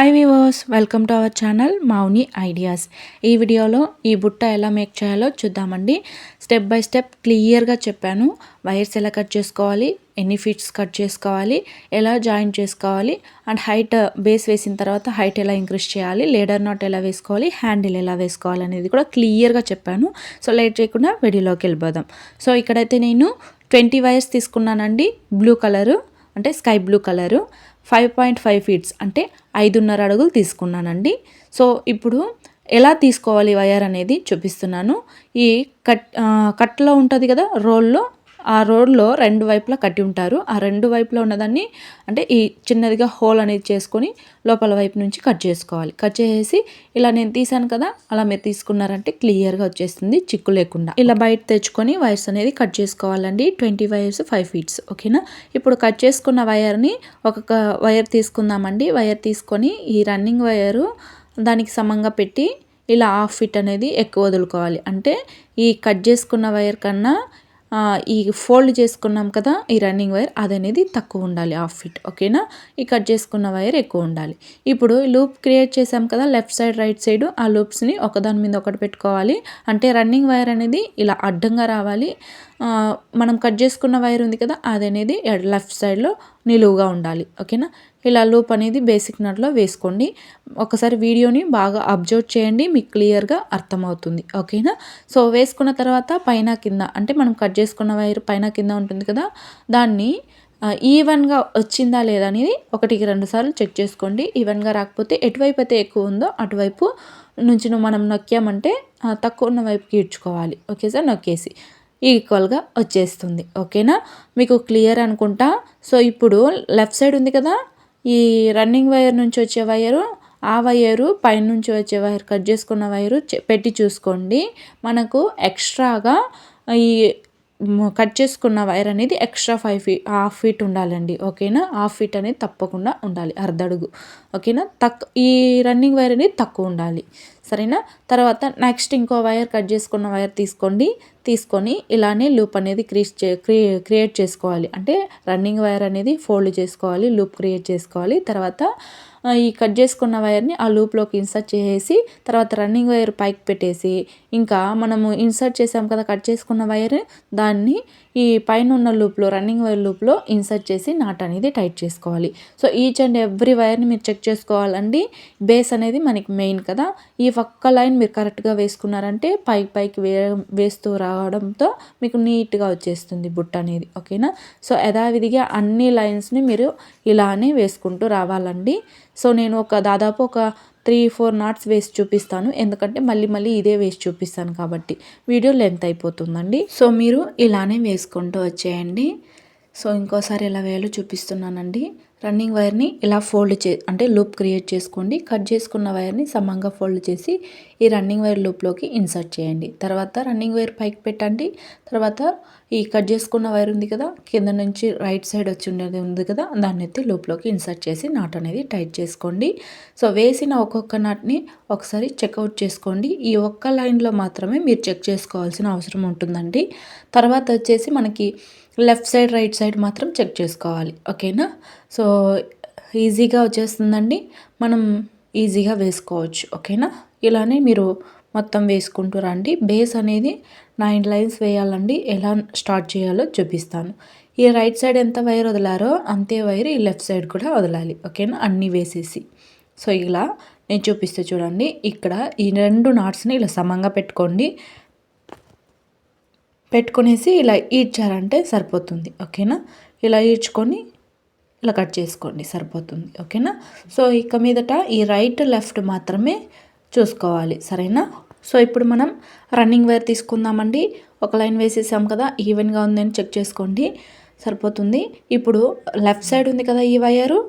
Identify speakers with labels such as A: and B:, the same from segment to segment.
A: Hi weavers, welcome to our channel Mouni ideas. ఈ వీడియోలో ఈ బుట్ట ఎలా మేక్ చేయాలో చూద్దామండి. స్టెప్ బై స్టెప్ క్లియర్గా చెప్పాను. వైర్స్ ఎలా కట్ చేసుకోవాలి, ఎన్ని ఫీట్స్ కట్ చేసుకోవాలి, ఎలా జాయిన్ చేసుకోవాలి, అండ్ హైట్ బేస్ వేసిన తర్వాత హైట్ ఎలా ఇంక్రీజ్ చేయాలి, లేడర్ నాట్ ఎలా వేసుకోవాలి, హ్యాండిల్ ఎలా వేసుకోవాలి అనేది కూడా క్లియర్గా చెప్పాను. సో లేట్ చేయకుండా వీడియోలోకి వెళ్ళిపోదాం. సో ఇక్కడైతే నేను 20 వైర్స్ తీసుకున్నానండి. బ్లూ కలరు అంటే స్కై బ్లూ కలరు 5.5 ఫీట్స్ అంటే 5.5 అడుగులు తీసుకున్నానండి. సో ఇప్పుడు ఎలా తీసుకోవాలి వైర్ అనేది చూపిస్తున్నాను. ఈ కట్లో ఉంటుంది కదా రోల్లో, ఆ రోడ్లో రెండు వైపులా కట్టి ఉంటారు. ఆ రెండు వైపులో ఉన్నదాన్ని అంటే ఈ చిన్నదిగా హోల్ అనేది చేసుకొని లోపల వైపు నుంచి కట్ చేసుకోవాలి. కట్ చేసి ఇలా నేను తీసాను కదా, అలా మీరు తీసుకున్నారంటే క్లియర్గా వచ్చేస్తుంది చిక్కు లేకుండా. ఇలా బయట తెచ్చుకొని వైర్స్ అనేది కట్ చేసుకోవాలండి. 20 వైర్స్ 5 ఫీట్స్ ఓకేనా. ఇప్పుడు కట్ చేసుకున్న వైర్ని ఒక వైర్ తీసుకుందామండి. వైర్ తీసుకొని ఈ రన్నింగ్ వైరు దానికి సమంగా పెట్టి ఇలా హాఫ్ ఫీట్ అనేది ఎక్కువ వదులుకోవాలి. అంటే ఈ కట్ చేసుకున్న వైర్ కన్నా ఈ ఫోల్డ్ చేసుకున్నాం కదా ఈ రన్నింగ్ వైర్, అది అనేది తక్కువ ఉండాలి, హాఫ్ ఫీట్ ఓకేనా. ఈ కట్ చేసుకున్న వైర్ ఎక్కువ ఉండాలి. ఇప్పుడు లూప్ క్రియేట్ చేసాం కదా లెఫ్ట్ సైడ్ రైట్ సైడ్, ఆ లూప్స్ని ఒకదాని మీద ఒకటి పెట్టుకోవాలి. అంటే రన్నింగ్ వైర్ అనేది ఇలా అడ్డంగా రావాలి. మనం కట్ చేసుకున్న వైర్ ఉంది కదా అది అనేది లెఫ్ట్ సైడ్లో నిలువుగా ఉండాలి ఓకేనా. ఇలా లూప్ అనేది బేసిక్ నట్లో వేసుకోండి. ఒకసారి వీడియోని బాగా అబ్జర్వ్ చేయండి, మీకు క్లియర్గా అర్థమవుతుంది ఓకేనా. సో వేసుకున్న తర్వాత పైన కింద అంటే మనం కట్ చేసుకున్న వైర్ పైన కింద ఉంటుంది కదా, దాన్ని ఈవెన్గా వచ్చిందా లేదా అనేది 1-2 సార్లు చెక్ చేసుకోండి. ఈవెన్గా రాకపోతే ఎటువైపు అయితే ఎక్కువ ఉందో అటువైపు నుంచి మనం నొక్కామంటే తక్కువ ఉన్న వైపుకి ఇడ్చుకోవాలి. ఓకే సార్, నొక్కేసి ఈక్వల్గా వచ్చేస్తుంది ఓకేనా. మీకు క్లియర్ అనుకుంటా. సో ఇప్పుడు లెఫ్ట్ సైడ్ ఉంది కదా ఈ రన్నింగ్ వైర్ నుంచి వచ్చే వైరు, ఆ వైరు పైనుంచి వచ్చే వైర్ కట్ చేసుకున్న వైరు పెట్టి చూసుకోండి. మనకు ఎక్స్ట్రాగా ఈ కట్ చేసుకున్న వైర్ అనేది ఎక్స్ట్రా హాఫ్ ఫీట్ ఉండాలండి ఓకేనా. హాఫ్ ఫీట్ అనేది తప్పకుండా ఉండాలి, అర్ధడుగు ఓకేనా. ఈ రన్నింగ్ వైర్ అనేది తక్కువ ఉండాలి సరేనా. తర్వాత నెక్స్ట్ ఇంకో వైర్ కట్ చేసుకున్న వైర్ తీసుకొని ఇలానే లూప్ అనేది క్రియేట్ చేసుకోవాలి. అంటే రన్నింగ్ వైర్ అనేది ఫోల్డ్ చేసుకోవాలి, లూప్ క్రియేట్ చేసుకోవాలి. తర్వాత ఈ కట్ చేసుకున్న వైర్ని ఆ లూప్లోకి ఇన్సర్ట్ చేసేసి తర్వాత రన్నింగ్ వైర్ పైకి పెట్టేసి ఇంకా మనము ఇన్సర్ట్ చేసాం కదా కట్ చేసుకున్న వైర్, దాన్ని ఈ పైన ఉన్న లూప్లో రన్నింగ్ వైర్ లూప్లో ఇన్సర్ట్ చేసి నాట్ అనేది టైట్ చేసుకోవాలి. సో ఈచ్ అండ్ ఎవ్రీ వైర్ని మీరు చెక్ చేసుకోవాలండి. బేస్ అనేది మనకి మెయిన్ కదా. ఈ ఒక్క లైన్ మీరు కరెక్ట్గా వేసుకున్నారంటే పైకి వేస్తూ రావడంతో మీకు నీట్గా వచ్చేస్తుంది బుట్ట అనేది ఓకేనా. సో యథావిధిగా అన్ని లైన్స్ని మీరు ఇలానే వేసుకుంటూ రావాలండి. సో నేను దాదాపు ఒక 3-4 నాట్స్ వేసి చూపిస్తాను, ఎందుకంటే మళ్ళీ ఇదే వేసి చూపిస్తాను కాబట్టి వీడియో లెంత్ అయిపోతుందండి. సో మీరు ఇలానే వేసుకుంటూ వచ్చేయండి. సో ఇంకోసారి ఎలా వేయాలో చూపిస్తున్నానండి. రన్నింగ్ వైర్ని ఇలా ఫోల్డ్ అంటే లూప్ క్రియేట్ చేసుకోండి. కట్ చేసుకున్న వైర్ని సమంగా ఫోల్డ్ చేసి ఈ రన్నింగ్ వైర్ లూప్లోకి ఇన్సర్ట్ చేయండి. తర్వాత రన్నింగ్ వైర్ పైకి పెట్టండి. తర్వాత ఈ కట్ చేసుకున్న వైర్ ఉంది కదా కింద నుంచి రైట్ సైడ్ వచ్చి ఉండేది ఉంది కదా, దాన్ని ఎత్తి లూప్లోకి ఇన్సర్ట్ చేసి నాట్ అనేది టైట్ చేసుకోండి. సో వేసిన ఒక్కొక్క నాట్ని ఒకసారి చెక్అవుట్ చేసుకోండి. ఈ ఒక్క లైన్లో మాత్రమే మీరు చెక్ చేసుకోవాల్సిన అవసరం ఉంటుందండి. తర్వాత వచ్చేసి మనకి లెఫ్ట్ సైడ్ రైట్ సైడ్ మాత్రం చెక్ చేసుకోవాలి ఓకేనా. సో ఈజీగా వచ్చేస్తుందండి, మనం ఈజీగా వేసుకోవచ్చు ఓకేనా. ఇలానే మీరు మొత్తం వేసుకుంటూ రండి. బేస్ అనేది 9 లైన్స్ వేయాలండి. ఎలా స్టార్ట్ చేయాలో చూపిస్తాను. ఈ రైట్ సైడ్ ఎంత వైర్ వదిలారో అంతే వైర్ ఈ లెఫ్ట్ సైడ్ కూడా వదలాలి ఓకేనా, అన్నీ వేసేసి. సో ఇలా నేను చూపిస్తే చూడండి. ఇక్కడ ఈ 2 నాట్స్ని ఇలా సమంగా పెట్టుకొనేసి ఇలా ఈడ్చారంటే సరిపోతుంది ఓకేనా. ఇలా ఈడ్చుకొని ఇలా కట్ చేసుకోండి సరిపోతుంది ఓకేనా. సో ఇక మీదట ఈ రైట్ లెఫ్ట్ మాత్రమే చూసుకోవాలి సరేనా. సో ఇప్పుడు మనం రన్నింగ్ వైర్ తీసుకుందామండి. ఒక లైన్ వేసేసాం కదా, ఈవెన్గా ఉందని చెక్ చేసుకోండి సరిపోతుంది. ఇప్పుడు లెఫ్ట్ సైడ్ ఉంది కదా ఈ వైరు,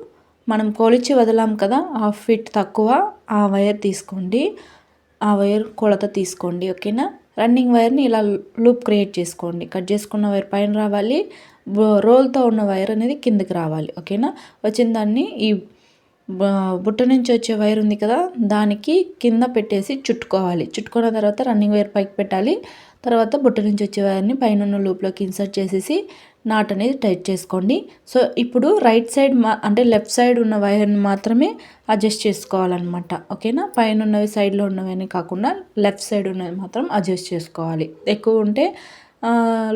A: మనం కొలిచి వదలాం కదా హాఫ్ ఫీట్ తక్కువ, ఆ వైర్ తీసుకోండి. ఆ వైర్ కొలత తీసుకోండి ఓకేనా. రన్నింగ్ వైర్ని ఇలా లూప్ క్రియేట్ చేసుకోండి. కట్ చేసుకున్న వైర్ పైన రావాలి, రోల్తో ఉన్న వైర్ అనేది కిందకి రావాలి ఓకేనా. వచ్చిన దాన్ని ఈ బుట్ట నుంచి వచ్చే వైర్ ఉంది కదా దానికి కింద పెట్టేసి చుట్టుకోవాలి. చుట్టుకున్న తర్వాత రన్నింగ్ వైర్ పైకి పెట్టాలి. తర్వాత బుట్ట నుంచి వచ్చే వైర్ని పైన ఉన్న లూప్లోకి ఇన్సర్ట్ చేసేసి నాట్ అనేది టైట్ చేసుకోండి. సో ఇప్పుడు రైట్ సైడ్ అంటే లెఫ్ట్ సైడ్ ఉన్న వైర్ని మాత్రమే అడ్జస్ట్ చేసుకోవాలన్నమాట. ఓకేనా, పైన ఉన్నవి సైడ్లో ఉన్నవని కాకుండా లెఫ్ట్ సైడ్ ఉన్నవి మాత్రం అడ్జస్ట్ చేసుకోవాలి. ఎక్కువ ఉంటే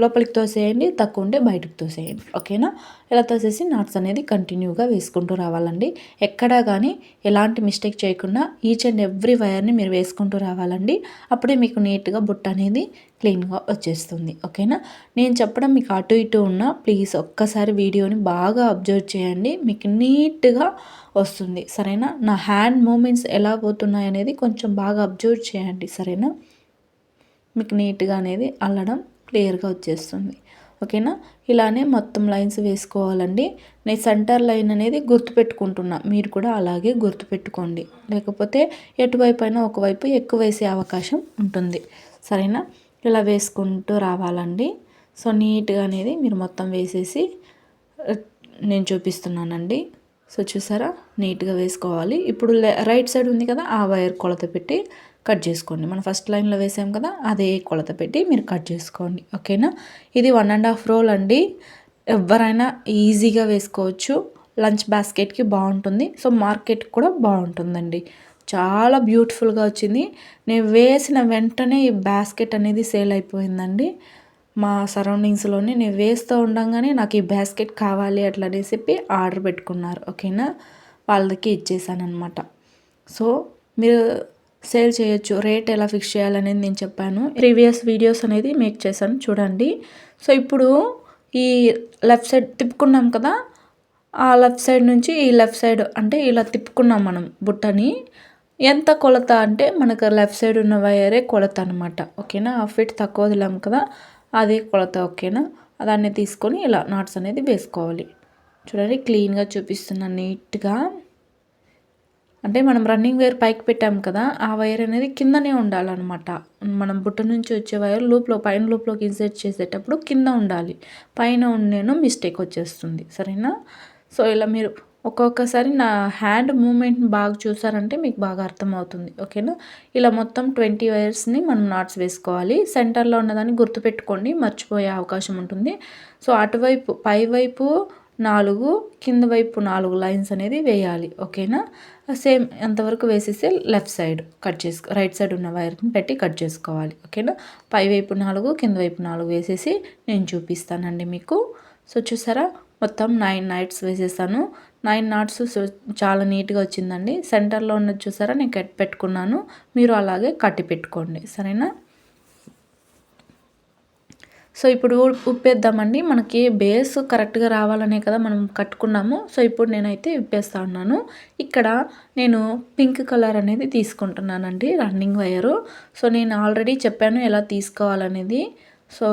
A: లోపలికి తోసేయండి, తక్కువ ఉంటే బయటకు తోసేయండి. ఓకేనా, ఇలా తోసేసి నాట్స్ అనేది కంటిన్యూగా వేసుకుంటూ రావాలండి. ఎక్కడా కానీ ఎలాంటి మిస్టేక్ చేయకుండా ఈచ్ అండ్ ఎవ్రీ వైర్ని మీరు వేసుకుంటూ రావాలండి. అప్పుడే మీకు నీట్గా బుట్ట అనేది క్లీన్గా వచ్చేస్తుంది. ఓకేనా, నేను చెప్పడం మీకు అటు ఇటు ఉన్నా ప్లీజ్ ఒక్కసారి వీడియోని బాగా అబ్జర్వ్ చేయండి, మీకు నీట్గా వస్తుంది. సరేనా, నా హ్యాండ్ మూమెంట్స్ ఎలా పోతున్నాయి అనేది కొంచెం బాగా అబ్జర్వ్ చేయండి. సరేనా, మీకు నీట్గా అనేది అల్లడం క్లియర్గా వచ్చేస్తుంది. ఓకేనా, ఇలానే మొత్తం లైన్స్ వేసుకోవాలండి. నేను సెంటర్ లైన్ అనేది గుర్తుపెట్టుకుంటున్నా, మీరు కూడా అలాగే గుర్తుపెట్టుకోండి, లేకపోతే ఎటువైపు అయినా ఒకవైపు ఎక్కువ వేసే అవకాశం ఉంటుంది. సరేనా, ఇలా వేసుకుంటూ రావాలండి. సో నీట్గా అనేది మీరు మొత్తం వేసేసి నేను చూపిస్తున్నానండి. సో చూసారా, నీట్గా వేసుకోవాలి. ఇప్పుడు రైట్ సైడ్ ఉంది కదా, ఆ వైర్ కొలత పెట్టి కట్ చేసుకోండి. మనం ఫస్ట్ లైన్లో వేసాం కదా, అదే కొలత పెట్టి మీరు కట్ చేసుకోండి. ఓకేనా, ఇది 1.5 రోల్ అండి. ఎవరైనా ఈజీగా వేసుకోవచ్చు. లంచ్ బాస్కెట్కి బాగుంటుంది. సో మార్కెట్కి కూడా బాగుంటుందండి. చాలా బ్యూటిఫుల్గా వచ్చింది. నేను వేసిన వెంటనే ఈ బాస్కెట్ అనేది సేల్ అయిపోయిందండి. మా సరౌండింగ్స్లోనే నేను వేస్తూ ఉండగానే నాకు ఈ బాస్కెట్ కావాలి అట్లా చెప్పి ఆర్డర్ పెట్టుకున్నారు. ఓకేనా, వాళ్ళకి ఇచ్చేసాను అనమాట. సో మీరు సేల్ చేయొచ్చు. రేట్ ఎలా ఫిక్స్ చేయాలనేది నేను చెప్పాను, ప్రీవియస్ వీడియోస్ అనేది మేక్ చేశాను చూడండి. సో ఇప్పుడు ఈ లెఫ్ట్ సైడ్ తిప్పుకున్నాం కదా, ఆ లెఫ్ట్ సైడ్ నుంచి ఈ లెఫ్ట్ సైడ్ అంటే ఇలా తిప్పుకున్నాం మనం బుట్టని. ఎంత కొలత అంటే మనకు లెఫ్ట్ సైడ్ ఉన్న వైరే కొలత అనమాట. ఓకేనా, హాఫ్ ఫీట్ తక్కువ వదిలాం కదా, అదే కొలత. ఓకేనా, దాన్ని తీసుకొని ఇలా నాట్స్ అనేది వేసుకోవాలి. చూడండి, క్లీన్గా చూపిస్తున్నాను నీట్గా. అంటే మనం రన్నింగ్ వైర్ పైకి పెట్టాం కదా, ఆ వైర్ అనేది కిందనే ఉండాలన్నమాట. మనం బుట్ట నుంచి వచ్చే వైర్ లూప్లో పైన లూప్లోకి ఇన్సర్ట్ చేసేటప్పుడు కింద ఉండాలి, పైన ఉండేను మిస్టేక్ వచ్చేస్తుంది. సరేనా, సో ఇలా మీరు ఒక్కొక్కసారి నా హ్యాండ్ మూమెంట్ బాగా చూసారంటే మీకు బాగా అర్థమవుతుంది. ఓకేనా, ఇలా మొత్తం 20 వైర్స్ని మనం నాట్స్ వేసుకోవాలి. సెంటర్లో ఉన్నదాన్ని గుర్తుపెట్టుకోండి, మర్చిపోయే అవకాశం ఉంటుంది. సో అటువైపు పైవైపు 4, కింద వైపు 4 లైన్స్ అనేది వేయాలి. ఓకేనా, సేమ్ ఎంతవరకు వేసేసి లెఫ్ట్ సైడ్ కట్ చేసుకో, రైట్ సైడ్ ఉన్న వైర్ని పెట్టి కట్ చేసుకోవాలి. ఓకేనా, పై వైపు 4, కింద వైపు 4 వేసేసి నేను చూపిస్తానండి మీకు. సో చూసారా, మొత్తం 9 నాట్స్ వేసేసాను. 9 నాట్స్ చాలా నీట్గా వచ్చిందండి. సెంటర్లో ఉన్నది చూసారా, నేను కట్ పెట్టుకున్నాను, మీరు అలాగే కట్టి పెట్టుకోండి. సరేనా, సో ఇప్పుడు ఉప్పేద్దామండి. మనకి బేస్ కరెక్ట్గా రావాలనే కదా మనం కట్టుకున్నాము. సో ఇప్పుడు నేనైతే విప్పేస్తా ఉన్నాను. ఇక్కడ నేను పింక్ కలర్ అనేది తీసుకుంటున్నానండి, రన్నింగ్ వైరు. సో నేను ఆల్రెడీ చెప్పాను ఎలా తీసుకోవాలనేది. సో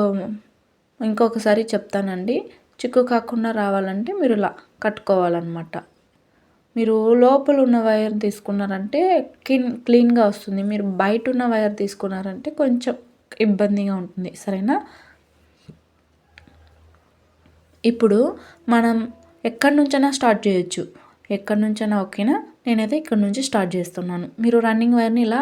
A: ఇంకొకసారి చెప్తానండి. చిక్కు కాకుండా రావాలంటే మీరు ఇలా కట్టుకోవాలన్నమాట. మీరు లోపల ఉన్న వైర్ తీసుకున్నారంటే క్లీన్గా వస్తుంది. మీరు బయట ఉన్న వైర్ తీసుకున్నారంటే కొంచెం ఇబ్బందిగా ఉంటుంది. సరేనా, ఇప్పుడు మనం ఎక్కడి నుంచైనా స్టార్ట్ చేయొచ్చు, ఎక్కడి నుంచైనా. ఓకేనా, నేనైతే ఇక్కడ నుంచి స్టార్ట్ చేస్తున్నాను. మీరు రన్నింగ్ వైర్ని ఇలా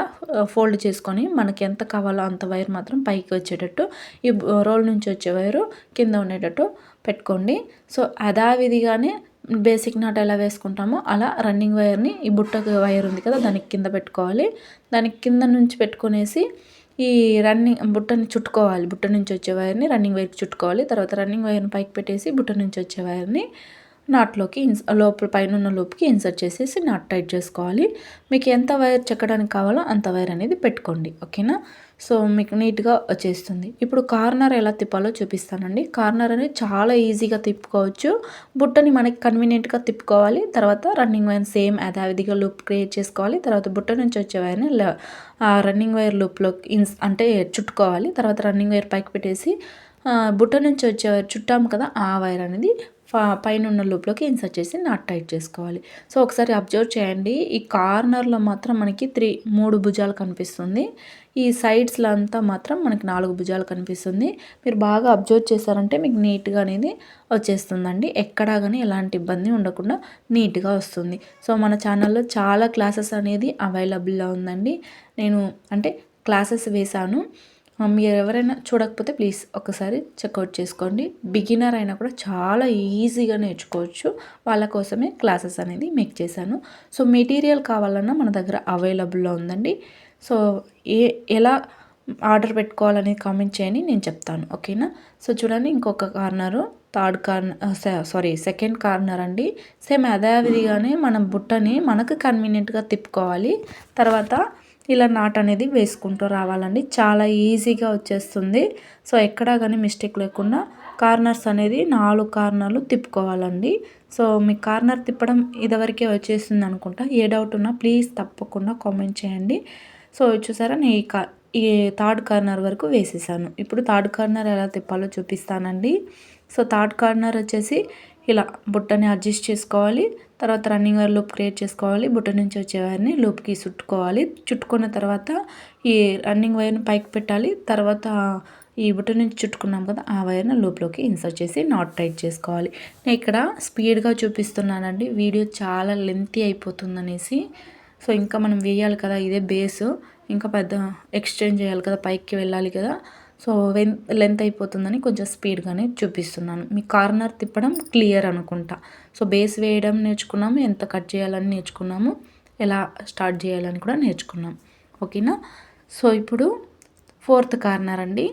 A: ఫోల్డ్ చేసుకొని మనకి ఎంత కావాలో అంత వైర్ మాత్రం పైకి వచ్చేటట్టు, ఈ రోల్ నుంచి వచ్చే వైరు కింద ఉండేటట్టు పెట్టుకోండి. సో యథావిధిగానే బేసిక్ నాట్ ఎలా వేసుకుంటామో అలా రన్నింగ్ వైర్ని, ఈ బుట్టకు వైర్ ఉంది కదా దానికి కింద పెట్టుకోవాలి. దానికి కింద నుంచి పెట్టుకునేసి ఈ రన్నింగ్ బుట్టని చుట్టుకోవాలి. బుట్ట నుంచి వచ్చే వైర్ని రన్నింగ్ వైర్కి చుట్టుకోవాలి. తర్వాత రన్నింగ్ వైర్ని పైకి పెట్టేసి బుట్ట నుంచి వచ్చే వైర్ని నాట్లోకి లోపల పైన ఉన్న లూప్కి ఇన్సర్ట్ చేసేసి నాట్ టైట్ చేసుకోవాలి. మీకు ఎంత వైర్ చెక్కడానికి కావాలో అంత వైర్ అనేది పెట్టుకోండి. ఓకేనా, సో మీకు నీట్గా వచ్చేస్తుంది. ఇప్పుడు కార్నర్ ఎలా తిప్పాలో చూపిస్తానండి. కార్నర్ అనేది చాలా ఈజీగా తిప్పుకోవచ్చు. బుట్టని మనకి కన్వీనియంట్గా తిప్పుకోవాలి. తర్వాత రన్నింగ్ వైర్ సేమ్ యథావిధిగా లూప్ క్రియేట్ చేసుకోవాలి. తర్వాత బుట్ట నుంచి వచ్చే వైర్ని రన్నింగ్ వైర్ లూప్లోకి అంటే చుట్టుకోవాలి. తర్వాత రన్నింగ్ వైర్ పైకి పెట్టేసి బుట్ట నుంచి వచ్చే వైర్ చుట్టాము కదా, ఆ వైర్ అనేది పైన ఉన్న లూప్లోకి ఇన్సర్ట్ చేసి నాట్ టైట్ చేసుకోవాలి. సో ఒకసారి అబ్జర్వ్ చేయండి. ఈ కార్నర్లో మాత్రం మనకి 3 భుజాలు కనిపిస్తుంది. ఈ సైడ్స్లో అంతా మాత్రం మనకి 4 భుజాలు కనిపిస్తుంది. మీరు బాగా అబ్జర్వ్ చేశారంటే మీకు నీట్గా అనేది వచ్చేస్తుందండి. ఎక్కడా కానీ ఎలాంటి ఇబ్బంది ఉండకుండా నీట్గా వస్తుంది. సో మన ఛానల్లో చాలా క్లాసెస్ అనేది అవైలబుల్లో ఉందండి. నేను అంటే క్లాసెస్ వేశాను. మీరు ఎవరైనా చూడకపోతే ప్లీజ్ ఒకసారి చెక్అవుట్ చేసుకోండి. బిగినర్ అయినా కూడా చాలా ఈజీగా నేర్చుకోవచ్చు. వాళ్ళ కోసమే క్లాసెస్ అనేది మేక్ చేశాను. సో మెటీరియల్ కావాలన్నా మన దగ్గర అవైలబుల్లో ఉందండి. సో ఎలా ఆర్డర్ పెట్టుకోవాలని కామెంట్ చేయండి, నేను చెప్తాను. ఓకేనా? సో చూడండి, ఇంకొక కార్నరు సెకండ్ కార్నర్ అండి. సేమ్ అదే విధిగానే మనం బుట్టని మనకు కన్వీనియంట్గా తిప్పుకోవాలి. తర్వాత ఇలా నాట్ అనేది వేసుకుంటూ రావాలండి. చాలా ఈజీగా వచ్చేస్తుంది. సో ఎక్కడా కానీ మిస్టేక్ లేకుండా కార్నర్స్ అనేది 4 కార్నర్లు తిప్పుకోవాలండి. సో మీ కార్నర్ తిప్పడం ఇదివరకే వచ్చేసింది అనుకుంటా. ఏ డౌట్ ఉన్నా ప్లీజ్ తప్పకుండా కామెంట్ చేయండి. సో చూసారా, నేను ఈ థర్డ్ కార్నర్ వరకు వేసేసాను. ఇప్పుడు థర్డ్ కార్నర్ ఎలా తిప్పాలో చూపిస్తానండి. సో థర్డ్ కార్నర్ వచ్చేసి ఇలా బుట్టని అడ్జస్ట్ చేసుకోవాలి. తర్వాత రన్నింగ్ వైర్ లూప్ క్రియేట్ చేసుకోవాలి. బుట్ట నుంచి వచ్చే వైర్ని లూప్కి చుట్టుకోవాలి. చుట్టుకున్న తర్వాత ఈ రన్నింగ్ వైర్ని పైకి పెట్టాలి. తర్వాత ఈ బుట్ట నుంచి చుట్టుకున్నాం కదా, ఆ వైర్ని లూప్లోకి ఇన్సర్ట్ చేసి నాట్ టైట్ చేసుకోవాలి. నేను ఇక్కడ స్పీడ్గా చూపిస్తున్నానండి, వీడియో చాలా లెంతీ అయిపోతుందనేసి. సో ఇంకా మనం వేయాలి కదా, ఇదే బేస్, ఇంకా పెద్ద ఎక్స్టెండ్ చేయాలి కదా, పైకి వెళ్ళాలి కదా. సో లెంత్ అయిపోతుందని కొంచెం స్పీడ్గానే చూపిస్తున్నాను. మీ కార్నర్ తిప్పడం క్లియర్ అనుకుంటా. సో బేస్ వేయడం నేర్చుకున్నాము, ఎంత కట్ చేయాలని నేర్చుకున్నాము, ఎలా స్టార్ట్ చేయాలని కూడా నేర్చుకున్నాం. ఓకేనా? సో ఇప్పుడు ఫోర్త్ కార్నర్ అండి.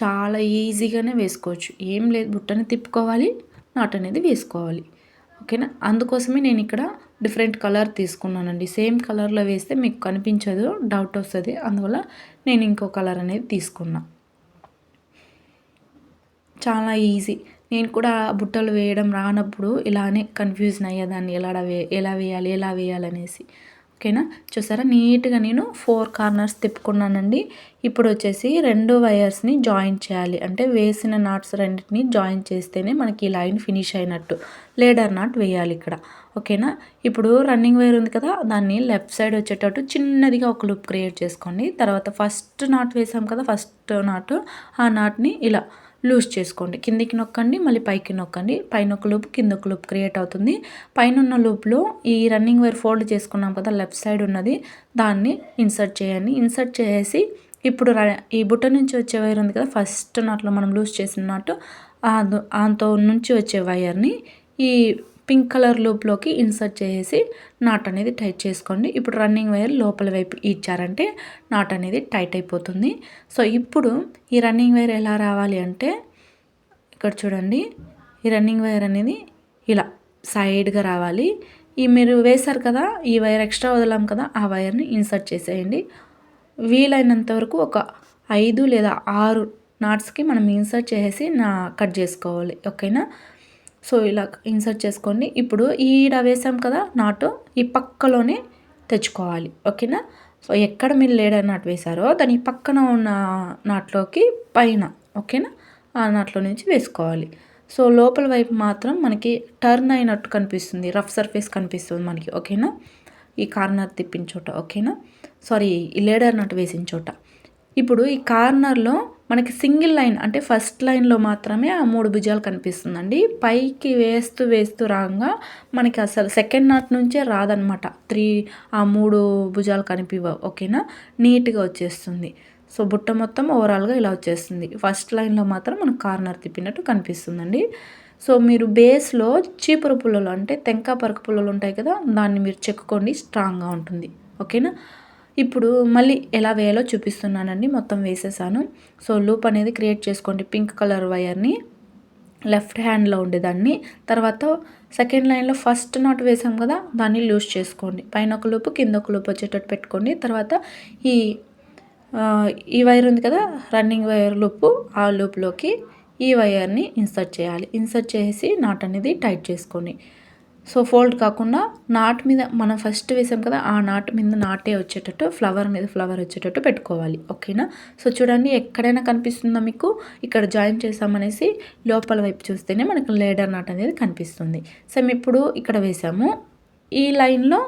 A: చాలా ఈజీగానే వేసుకోవచ్చు. ఏం లేదు, బుట్టని తిప్పుకోవాలి, నాట్ అనేది వేసుకోవాలి. ఓకేనా? అందుకోసమే నేను ఇక్కడ డిఫరెంట్ కలర్ తీసుకున్నానండి. సేమ్ కలర్లో వేస్తే మీకు కనిపించదు, డౌట్ వస్తుంది. అందువల్ల నేను ఇంకో కలర్ అనేది తీసుకున్నా. చాలా ఈజీ. నేను కూడా బుట్టలు వేయడం రానప్పుడు ఇలానే కన్ఫ్యూజన్ అయ్యేదాన్ని, ఎలా వేయాలి అనేసి. ఓకేనా? చూసారా, నీట్గా నేను 4 కార్నర్స్ తిప్పుకున్నానండి. ఇప్పుడు వచ్చేసి 2 వైర్స్ని జాయిన్ చేయాలి. అంటే వేసిన నాట్స్ రెండింటిని జాయిన్ చేస్తేనే మనకి ఈ లైన్ ఫినిష్ అయినట్టు. లేడర్ నాట్ వేయాలి ఇక్కడ. ఓకేనా? ఇప్పుడు రన్నింగ్ వైర్ ఉంది కదా, దాన్ని లెఫ్ట్ సైడ్ వచ్చేటట్టు చిన్నదిగా ఒక లూప్ క్రియేట్ చేసుకోండి. తర్వాత ఫస్ట్ నాట్ వేసాం కదా, ఫస్ట్ నాట్, ఆ నాట్ని ఇలా లూజ్ చేసుకోండి. కిందికి నొక్కండి, మళ్ళీ పైకి నొక్కండి. పైన ఒక లూప్, కింద ఒక లూప్ క్రియేట్ అవుతుంది. పైన ఉన్న లూప్లో ఈ రన్నింగ్ వైర్ ఫోల్డ్ చేసుకున్నాం కదా, లెఫ్ట్ సైడ్ ఉన్నది, దాన్ని ఇన్సర్ట్ చేయండి. ఇన్సర్ట్ చేసి ఇప్పుడు ఈ బుట్ట నుంచి వచ్చే వైర్ ఉంది కదా, ఫస్ట్ నాట్లో మనం లూజ్ చేసిన నాటు, దాంతో నుంచి వచ్చే వైర్ని ఈ పింక్ కలర్ లూప్లోకి ఇన్సర్ట్ చేసి నాట్ అనేది టైట్ చేసుకోండి. ఇప్పుడు రన్నింగ్ వైర్ లోపల వైపు ఇచ్చారంటే నాట్ అనేది టైట్ అయిపోతుంది. సో ఇప్పుడు ఈ రన్నింగ్ వైర్ ఎలా రావాలి అంటే, ఇక్కడ చూడండి, ఈ రన్నింగ్ వైర్ అనేది ఇలా సైడ్గా రావాలి. ఈ మీరు వేశారు కదా, ఈ వైర్ ఎక్స్ట్రా వదలాం కదా, ఆ వైర్ని ఇన్సర్ట్ చేసేయండి. వీలైనంత వరకు ఒక 5 లేదా 6 నాట్స్కి మనం ఇన్సర్ట్ చేసి కట్ చేసుకోవాలి. ఓకేనా? సో ఇలా ఇన్సర్ట్ చేసుకోండి. ఇప్పుడు ఈడ వేసాం కదా నాటు, ఈ పక్కలోనే తెచ్చుకోవాలి. ఓకేనా? సో ఎక్కడ మీరు లేడర్ నాట్ వేశారో దాని పక్కన ఉన్న నాట్లోకి పైన, ఓకేనా, ఆ నాట్లో నుంచి వేసుకోవాలి. సో లోపల వైపు మాత్రం మనకి టర్న్ అయినట్టు కనిపిస్తుంది, రఫ్ సర్ఫేస్ కనిపిస్తుంది మనకి. ఓకేనా? ఈ కార్నర్ తిప్పిన చోట, ఓకేనా, ఈ లేడర్ నాట్ వేసిన చోట. ఇప్పుడు ఈ కార్నర్లో మనకి సింగిల్ లైన్, అంటే ఫస్ట్ లైన్లో మాత్రమే ఆ 3 భుజాలు కనిపిస్తుందండి. పైకి వేస్తూ రాగా మనకి అసలు సెకండ్ నాట్ నుంచే రాదనమాట. ఆ 3 భుజాలు కనిపివ్వవు. ఓకేనా? నీట్గా వచ్చేస్తుంది. సో బుట్ట మొత్తం ఓవరాల్గా ఇలా వచ్చేస్తుంది. ఫస్ట్ లైన్లో మాత్రం మనకు కార్నర్ తిప్పినట్టు కనిపిస్తుందండి. సో మీరు బేస్లో చీపురు పుల్లలు, అంటే తెంకా పరుకు పుల్లలు ఉంటాయి కదా, దాన్ని మీరు చెక్కుకోండి, స్ట్రాంగ్గా ఉంటుంది. ఓకేనా? ఇప్పుడు మళ్ళీ ఎలా వేయాలో చూపిస్తున్నానండి. మొత్తం వేసేసాను. సో లూప్ అనేది క్రియేట్ చేసుకోండి. పింక్ కలర్ వైర్ని లెఫ్ట్ హ్యాండ్లో ఉండేదాన్ని, తర్వాత సెకండ్ లైన్లో ఫస్ట్ నాట్ వేసాం కదా, దాన్ని లూజ్ చేసుకోండి. పైన ఒక లూపు, కింద ఒక లూప్ వచ్చేటట్టు పెట్టుకోండి. తర్వాత ఈ వైర్ ఉంది కదా, రన్నింగ్ వైర్ లూపు, ఆ లూప్లోకి ఈ వైర్ని ఇన్సర్ట్ చేయాలి. ఇన్సర్ట్ చేసి నాట్ అనేది టైట్ చేసుకోండి. సో ఫోల్డ్ కాకుండా నాట్ మీద మనం ఫస్ట్ వేసాం కదా, ఆ నాట్ మీద నాటే వచ్చేటట్టు, ఫ్లవర్ మీద ఫ్లవర్ వచ్చేటట్టు పెట్టుకోవాలి. ఓకేనా? సో చూడండి, ఎక్కడైనా కనిపిస్తుందా మీకు, ఇక్కడ జాయిన్ చేసామనేసి లోపల వైపు చూస్తేనే మనకు లేడర్ నాట్ అనేది కనిపిస్తుంది. సో ఇప్పుడు ఇక్కడ వేసాము, ఈ లైన్లో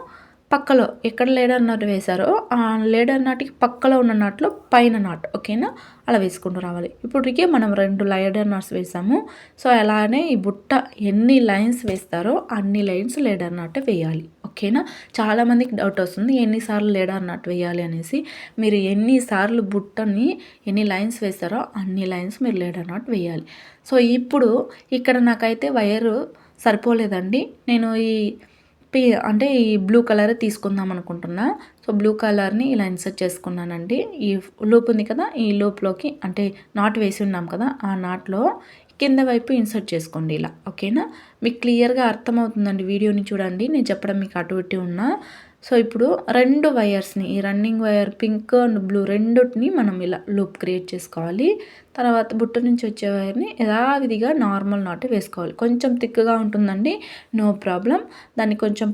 A: పక్కలో ఎక్కడ లేడర్ నాట్ వేశారో ఆ లేడర్ నాట్కి పక్కలో ఉన్న నాట్లో పైన నాట్, ఓకేనా, అలా వేసుకుంటూ రావాలి. ఇప్పటికే మనం 2 లేడర్ నాట్స్ వేసాము. సో అలానే ఈ బుట్ట ఎన్ని లైన్స్ వేస్తారో అన్ని లైన్స్ లేడర్ నాట్ వేయాలి. ఓకేనా. చాలామందికి డౌట్ వస్తుంది ఎన్నిసార్లు లేడర్ నాట్ వేయాలి అనేసి. మీరు ఎన్నిసార్లు బుట్టని ఎన్ని లైన్స్ వేస్తారో అన్ని లైన్స్ మీరు లేడర్ నాట్ వేయాలి. సో ఇప్పుడు ఇక్కడ నాకైతే వైరు సరిపోలేదండి. నేను అంటే ఈ బ్లూ కలర్ తీసుకుందాం అనుకుంటున్నా. సో బ్లూ కలర్ని ఇలా ఇన్సర్ట్ చేసుకున్నానండి. ఈ లూప్ ఉంది కదా, ఈ లూప్లోకి అంటే నాట్ వేసి ఉన్నాం కదా, ఆ నాట్లో కింద వైపు ఇన్సర్ట్ చేసుకోండి ఇలా. ఓకేనా. మీకు క్లియర్గా అర్థమవుతుందండి, వీడియోని చూడండి, నేను చెప్పడం మీకు అటు ఇటు ఉన్నా. సో ఇప్పుడు 2 వైర్స్ని, ఈ running wire pink and blue రెండుని మనం ఇలా లూప్ క్రియేట్ చేసుకోవాలి. తర్వాత బుట్ట నుంచి వచ్చే వైర్ని యథావిధిగా నార్మల్ నాటే వేసుకోవాలి. కొంచెం థిక్గా ఉంటుందండి, నో ప్రాబ్లం. దాన్ని కొంచెం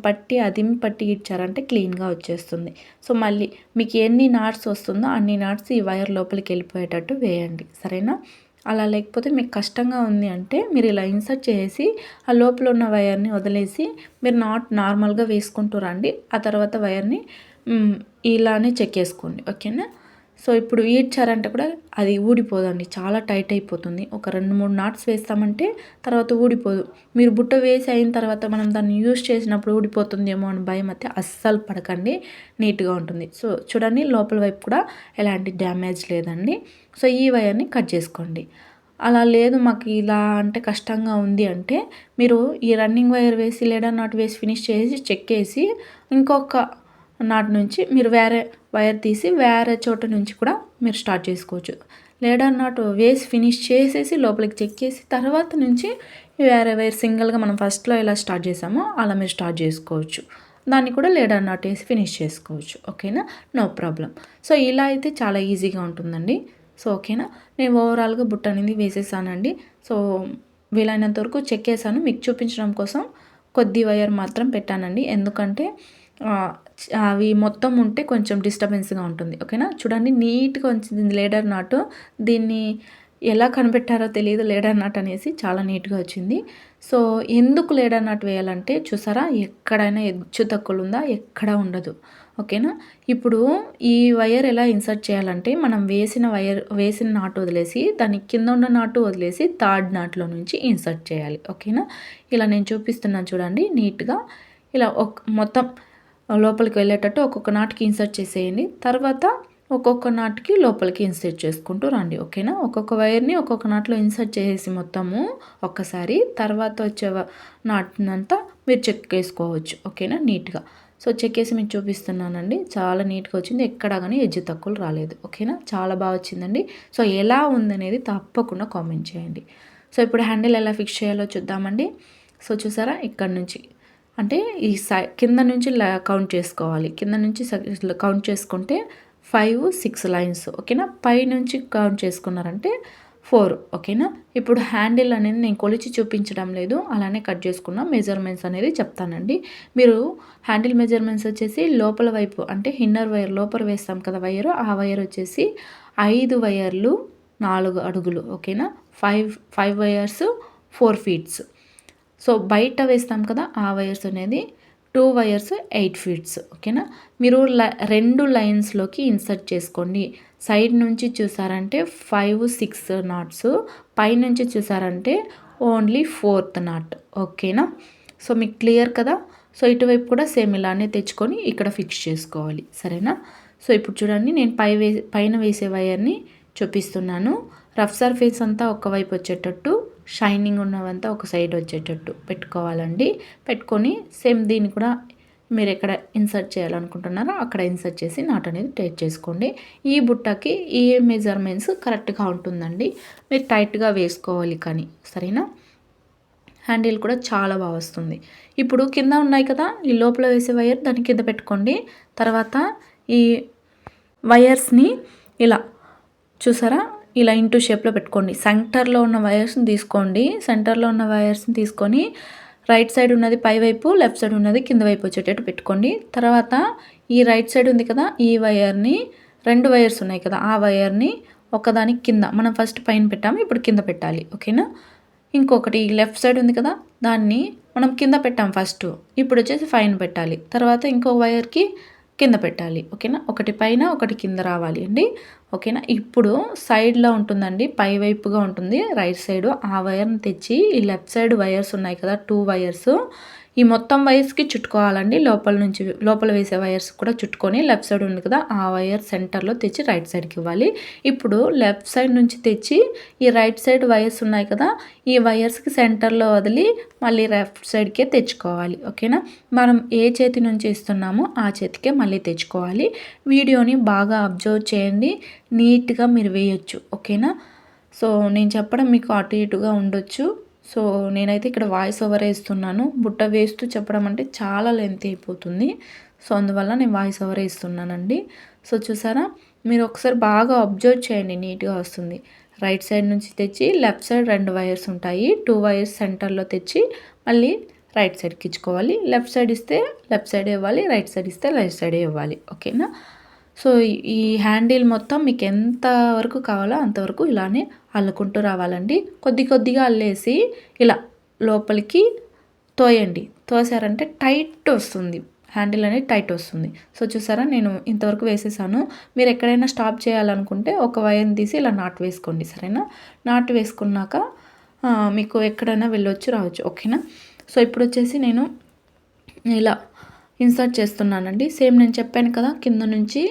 A: అదిమి పట్టి ఇచ్చారంటే క్లీన్గా వచ్చేస్తుంది. సో మళ్ళీ మీకు ఎన్ని నాట్స్ వస్తుందో అన్ని నాట్స్ ఈ వైర్ లోపలికి వెళ్ళిపోయేటట్టు వేయండి, సరేనా. అలా లేకపోతే మీకు కష్టంగా ఉంది అంటే మీరు ఇలా ఇన్సర్ట్ చేసి ఆ లోపల ఉన్న వైర్ని వదిలేసి మీరు నార్మల్గా వేసుకుంటూ రండి. ఆ తర్వాత వైర్ని ఇలానే చెక్ చేసుకోండి, ఓకేనా. సో ఇప్పుడు ఈడ్చారంటే కూడా అది ఊడిపోదండి, చాలా టైట్ అయిపోతుంది. ఒక 2-3 నాట్స్ వేస్తామంటే తర్వాత ఊడిపోదు. మీరు బుట్ట వేసి అయిన తర్వాత మనం దాన్ని యూజ్ చేసినప్పుడు ఊడిపోతుందేమో అని భయం అయితే అస్సలు పడకండి, నీట్గా ఉంటుంది. సో చూడండి, లోపల వైపు కూడా ఎలాంటి డ్యామేజ్ లేదండి. సో ఈ వైర్ని కట్ చేసుకోండి. అలా లేదు మాకు ఇలా అంటే కష్టంగా ఉంది అంటే మీరు ఈ రన్నింగ్ వైర్ వేసి లేడర్ నాట్ వేసి ఫినిష్ చేసి చెక్ చేసి ఇంకొక నాట్ నుంచి మీరు వేరే వైర్ తీసి వేరే చోట నుంచి కూడా మీరు స్టార్ట్ చేసుకోవచ్చు. లేడర్ నాట్ వేసి ఫినిష్ చేసేసి లోపలికి చెక్ చేసి తర్వాత నుంచి వేరే వైర్ సింగిల్గా మనం ఫస్ట్లో ఎలా స్టార్ట్ చేసామో అలా మీరు స్టార్ట్ చేసుకోవచ్చు. దాన్ని కూడా లేడర్ నాట్ వేసి ఫినిష్ చేసుకోవచ్చు, ఓకేనా, నో ప్రాబ్లం. సో ఇలా అయితే చాలా ఈజీగా ఉంటుందండి. సో ఓకేనా, నేను ఓవరాల్గా బుట్ట అనేది వేసేసానండి. సో వీలైనంత వరకు చెక్ చేశాను, మీకు చూపించడం కోసం కొద్ది వైర్ మాత్రం పెట్టానండి. ఎందుకంటే అవి మొత్తం ఉంటే కొంచెం డిస్టర్బెన్స్గా ఉంటుంది, ఓకేనా. చూడండి, నీట్గా వచ్చింది లేడర్ నాట్. దీన్ని ఎలా కనిపెట్టారో తెలియదు లేడర్ నాట్ అనేసి, చాలా నీట్గా వచ్చింది. సో ఎందుకు లేడర్ నాట్ వేయాలంటే చూసారా, ఎక్కడైనా హెచ్చు తక్కువలు ఉందా, ఎక్కడ ఉండదు, ఓకేనా. ఇప్పుడు ఈ వైర్ ఎలా ఇన్సర్ట్ చేయాలంటే మనం వేసిన నాటు వదిలేసి దాని కింద ఉన్న నాటు వదిలేసి థర్డ్ నాట్లో నుంచి ఇన్సర్ట్ చేయాలి, ఓకేనా. ఇలా నేను చూపిస్తున్నాను చూడండి, నీట్గా ఇలా మొత్తం లోపలికి వెళ్ళేటట్టు ఒక్కొక్క నాటుకి ఇన్సర్ట్ చేసేయండి. తర్వాత ఒక్కొక్క నాటుకి లోపలికి ఇన్సర్ట్ చేసుకుంటూ రండి, ఓకేనా. ఒక్కొక్క వైర్ని ఒక్కొక్క నాట్లో ఇన్సర్ట్ చేసేసి మొత్తము ఒక్కసారి, తర్వాత వచ్చే నాటునంతా మీరు చెక్ చేసుకోవచ్చు, ఓకేనా, నీట్గా. సో చెక్ చేసి మీకు చూపిస్తున్నానండి, చాలా నీట్గా వచ్చింది, ఎక్కడా కానీ ఎడ్జ్ తక్కువలు రాలేదు, ఓకేనా, చాలా బాగా వచ్చిందండి. సో ఎలా ఉందనేది తప్పకుండా కామెంట్ చేయండి. సో ఇప్పుడు హ్యాండిల్ ఎలా ఫిక్స్ చేయాలో చూద్దామండి. సో చూసారా, ఇక్కడ నుంచి అంటే ఈ కింద నుంచి కౌంట్ చేసుకోవాలి. కింద నుంచి కౌంట్ చేసుకుంటే 5-6 లైన్స్, ఓకేనా. పై నుంచి కౌంట్ చేసుకున్నారంటే 4, ఓకేనా. ఇప్పుడు హ్యాండిల్ అనేది నేను కొలిచి చూపించడం లేదు, అలానే కట్ చేసుకున్న మెజర్మెంట్స్ అనేది చెప్తానండి. మీరు హ్యాండిల్ మెజర్మెంట్స్ వచ్చేసి లోపల వైపు అంటే ఇన్నర్ వైర్ లోపల వేస్తాం కదా వైర్, ఆ వైర్ వచ్చేసి 5 వైర్లు 4 అడుగులు, ఓకేనా. 5 వైర్స్ 4 ఫీట్స్. సో బయట వేస్తాం కదా ఆ వైర్స్ అనేది 2 వైర్స్ 8 ఫీట్స్, ఓకేనా. మీరు 2 లైన్స్లోకి ఇన్సర్ట్ చేసుకోండి. సైడ్ నుంచి చూసారంటే 5-6 నాట్స్, పైనుంచి చూసారంటే ఓన్లీ 4th నాట్, ఓకేనా. సో మీకు క్లియర్ కదా. సో ఇటువైపు కూడా సేమ్ ఇలానే తెచ్చుకొని ఇక్కడ ఫిక్స్ చేసుకోవాలి, సరేనా. సో ఇప్పుడు చూడండి, నేను పైన వేసే వైర్ని చూపిస్తున్నాను. రఫ్ సర్ఫేస్ అంతా ఒకవైపు వచ్చేటట్టు, షైనింగ్ ఉన్నవంతా ఒక సైడ్ వచ్చేటట్టు పెట్టుకోవాలండి. పెట్టుకొని సేమ్ దీన్ని కూడా మీరు ఎక్కడ ఇన్సర్ట్ చేయాలనుకుంటున్నారో అక్కడ ఇన్సర్ట్ చేసి నాట్ అనేది టైట్ చేసుకోండి. ఈ బుట్టకి ఈ మెజర్మెంట్స్ కరెక్ట్గా ఉంటుందండి, మీరు టైట్గా వేసుకోవాలి కానీ, సరేనా. హ్యాండిల్ కూడా చాలా బాగా వస్తుంది. ఇప్పుడు కింద ఉన్నాయి కదా ఈ లోపల వేసే వైర్, దాని కింద పెట్టుకోండి. తర్వాత ఈ వైర్స్ని ఇలా చూసారా, ఇలా ఇంటూ షేప్లో పెట్టుకోండి. సెంటర్లో ఉన్న వైర్స్ని తీసుకోండి. సెంటర్లో ఉన్న వైర్స్ని తీసుకొని రైట్ సైడ్ ఉన్నది పై వైపు, లెఫ్ట్ సైడ్ ఉన్నది కింద వైపు వచ్చేటట్టు పెట్టుకోండి. తర్వాత ఈ రైట్ సైడ్ ఉంది కదా ఈ వైర్ని, 2 వైర్స్ ఉన్నాయి కదా ఆ వైర్ని ఒకదానికి కింద, మనం ఫస్ట్ పైన పెట్టాము, ఇప్పుడు కింద పెట్టాలి, ఓకేనా. ఇంకొకటి లెఫ్ట్ సైడ్ ఉంది కదా దాన్ని మనం కింద పెట్టాం ఫస్ట్, ఇప్పుడు వచ్చేసి పైన పెట్టాలి. తర్వాత ఇంకో వైర్కి కింద పెట్టాలి, ఓకేనా. ఒకటి పైన ఒకటి కింద రావాలి అండి, ఓకేనా. ఇప్పుడు సైడ్లో ఉంటుందండి, పై వైపుగా ఉంటుంది రైట్ సైడ్. ఆ వైర్ని తెచ్చి ఈ లెఫ్ట్ సైడ్ వైర్స్ ఉన్నాయి కదా 2 వైర్స్, ఈ మొత్తం వైర్స్కి చుట్టుకోవాలండి. లోపల వేసే వైర్స్ కూడా చుట్టుకొని లెఫ్ట్ సైడ్ ఉంది కదా, ఆ వైర్ సెంటర్లో తెచ్చి రైట్ సైడ్కి ఇవ్వాలి. ఇప్పుడు లెఫ్ట్ సైడ్ నుంచి తెచ్చి ఈ రైట్ సైడ్ వైర్స్ ఉన్నాయి కదా, ఈ వైర్స్కి సెంటర్లో వదిలి మళ్ళీ లెఫ్ట్ సైడ్కే తెచ్చుకోవాలి. ఓకేనా. మనం ఏ చేతి నుంచి ఇస్తున్నామో ఆ చేతికే మళ్ళీ తెచ్చుకోవాలి. వీడియోని బాగా అబ్జర్వ్ చేయండి, నీట్గా మీరు వేయొచ్చు. ఓకేనా. సో నేను చెప్పడం మీకు అటు ఇటుగా ఉండొచ్చు. సో నేనైతే ఇక్కడ వాయిస్ ఓవర్ ఇస్తున్నాను. బుట్ట వేస్తూ చెప్పడం అంటే చాలా లెంత్ అయిపోతుంది. సో అందువల్ల నేను వాయిస్ ఓవర్ ఇస్తున్నానండి. సో చూసారా, మీరు ఒకసారి బాగా అబ్జర్వ్ చేయండి, నీట్గా వస్తుంది. రైట్ సైడ్ నుంచి తెచ్చి లెఫ్ట్ సైడ్ 2 వైర్స్ ఉంటాయి. 2 వైర్స్ సెంటర్లో తెచ్చి మళ్ళీ రైట్ సైడ్కి ఇచ్చుకోవాలి. లెఫ్ట్ సైడ్ ఇస్తే లెఫ్ట్ సైడ్ ఇవ్వాలి, రైట్ సైడ్ ఇస్తే రైట్ సైడే ఇవ్వాలి. ఓకేనా. సో ఈ హ్యాండిల్ మొత్తం మీకు ఎంత వరకు కావాలో అంతవరకు ఇలానే అల్లుకుంటూ రావాలండి. కొద్దిగా అల్లేసి ఇలా లోపలికి తోయండి. తోసారంటే టైట్ వస్తుంది, హ్యాండిల్ అనేది టైట్ వస్తుంది. సో చూసారా, నేను ఇంతవరకు వేసేసాను. మీరు ఎక్కడైనా స్టాప్ చేయాలనుకుంటే ఒక వైర్ని తీసి ఇలా నాట్ వేసుకోండి. సరేనా. నాట్ వేసుకున్నాక మీకు ఎక్కడైనా వెళ్ళొచ్చు రావచ్చు. ఓకేనా. సో ఇప్పుడు వచ్చేసి నేను ఇలా ఇన్సర్ట్ చేస్తున్నానండి. సేమ్ నేను చెప్పాను కదా, కింద నుంచి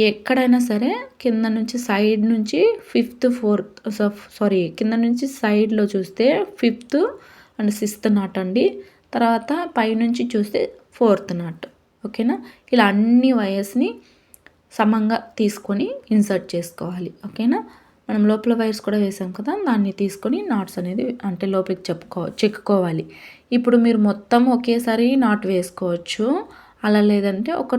A: ఎక్కడైనా సరే కింద నుంచి సైడ్ నుంచి 5th 4th కింద నుంచి సైడ్లో చూస్తే 5th అండ్ 6th నాట్ అండి. తర్వాత పైనుంచి చూస్తే 4th నాట్. ఓకేనా. ఇలా అన్ని వైర్స్ని సమంగా తీసుకొని ఇన్సర్ట్ చేసుకోవాలి. ఓకేనా. మనం లోపల వైర్స్ కూడా వేసాం కదా, దాన్ని తీసుకొని నాట్స్ అనేది అంటే లోపలికి చెక్కుకోవాలి. ఇప్పుడు మీరు మొత్తం ఒకేసారి నాట్ వేసుకోవచ్చు. అలా లేదంటే ఒక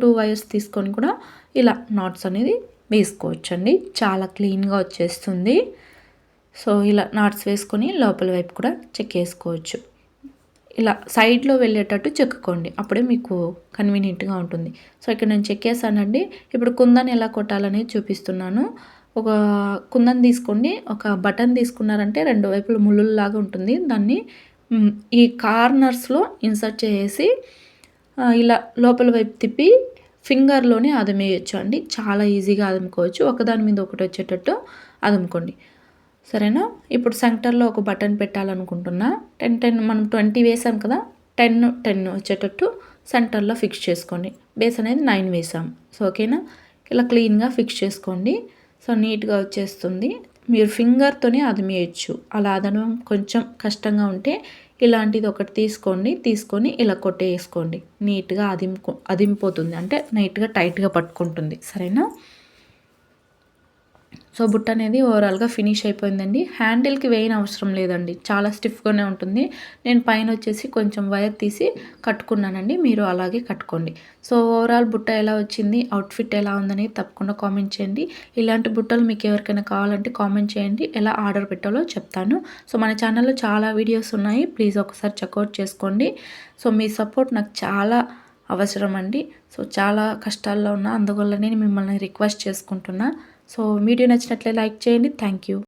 A: టూ వైర్స్ తీసుకొని కూడా ఇలా నాట్స్ అనేది వేసుకోవచ్చు అండి. చాలా క్లీన్గా వచ్చేస్తుంది. సో ఇలా నాట్స్ వేసుకొని లోపల వైపు కూడా చెక్కేసుకోవచ్చు. ఇలా సైడ్లో వెళ్ళేటట్టు చెక్కుకోండి, అప్పుడే మీకు కన్వీనియంట్గా ఉంటుంది. సో ఇక్కడ నేను చెక్కేసానండి. ఇప్పుడు కుందన్ ఎలా కొట్టాలనేది చూపిస్తున్నాను. ఒక కుందన్ తీసుకోండి. ఒక బటన్ తీసుకున్నారంటే 2 వైపులు ముళ్ళులాగా ఉంటుంది. దాన్ని ఈ కార్నర్స్లో ఇన్సర్ట్ చేసి ఇలా లోపల వైపు తిప్పి ఫింగర్లోనే అదమేయచ్చు అండి. చాలా ఈజీగా అదుముకోవచ్చు. ఒకదాని మీద ఒకటి వచ్చేటట్టు అదుముకోండి. సరేనా. ఇప్పుడు సెంటర్లో ఒక బటన్ పెట్టాలనుకుంటున్నా. 10 మనం 20 వేసాం కదా, 10 వచ్చేటట్టు సెంటర్లో ఫిక్స్ చేసుకోండి. బేస్ అనేది 9 వేసాం. సో ఓకేనా. ఇలా క్లీన్గా ఫిక్స్ చేసుకోండి. సో నీట్గా వచ్చేస్తుంది. మీరు ఫింగర్తోనే అదిమేయచ్చు. అలా అదనం కొంచెం కష్టంగా ఉంటే ఇలాంటిది ఒకటి తీసుకొని ఇలా కొట్టేసుకోండి. నీట్గా అదింపోతుంది, అంటే నీట్గా టైట్గా పట్టుకుంటుంది. సరేనా. సో బుట్ట అనేది ఓవరాల్గా ఫినిష్ అయిపోయిందండి. హ్యాండిల్కి వేయన అవసరం లేదండి, చాలా స్టిఫ్గానే ఉంటుంది. నేను పైన వచ్చేసి కొంచెం వైర్ తీసి కట్టుకున్నానండి, మీరు అలాగే కట్టుకోండి. సో ఓవరాల్ బుట్ట ఎలా వచ్చింది, అవుట్ఫిట్ ఎలా ఉందని తప్పకుండా కామెంట్ చేయండి. ఇలాంటి బుట్టలు మీకు ఎవరికైనా కావాలంటే కామెంట్ చేయండి, ఎలా ఆర్డర్ పెట్టాలో చెప్తాను. సో మన ఛానల్లో చాలా వీడియోస్ ఉన్నాయి, ప్లీజ్ ఒకసారి చెక్అవుట్ చేసుకోండి. సో మీ సపోర్ట్ నాకు చాలా అవసరం అండి. సో చాలా కష్టాల్లో ఉన్నా, అందువల్ల నేను మిమ్మల్ని రిక్వెస్ట్ చేసుకుంటున్నా. సో వీడియో నచ్చినట్లే లైక్ చేయండి. Thank you.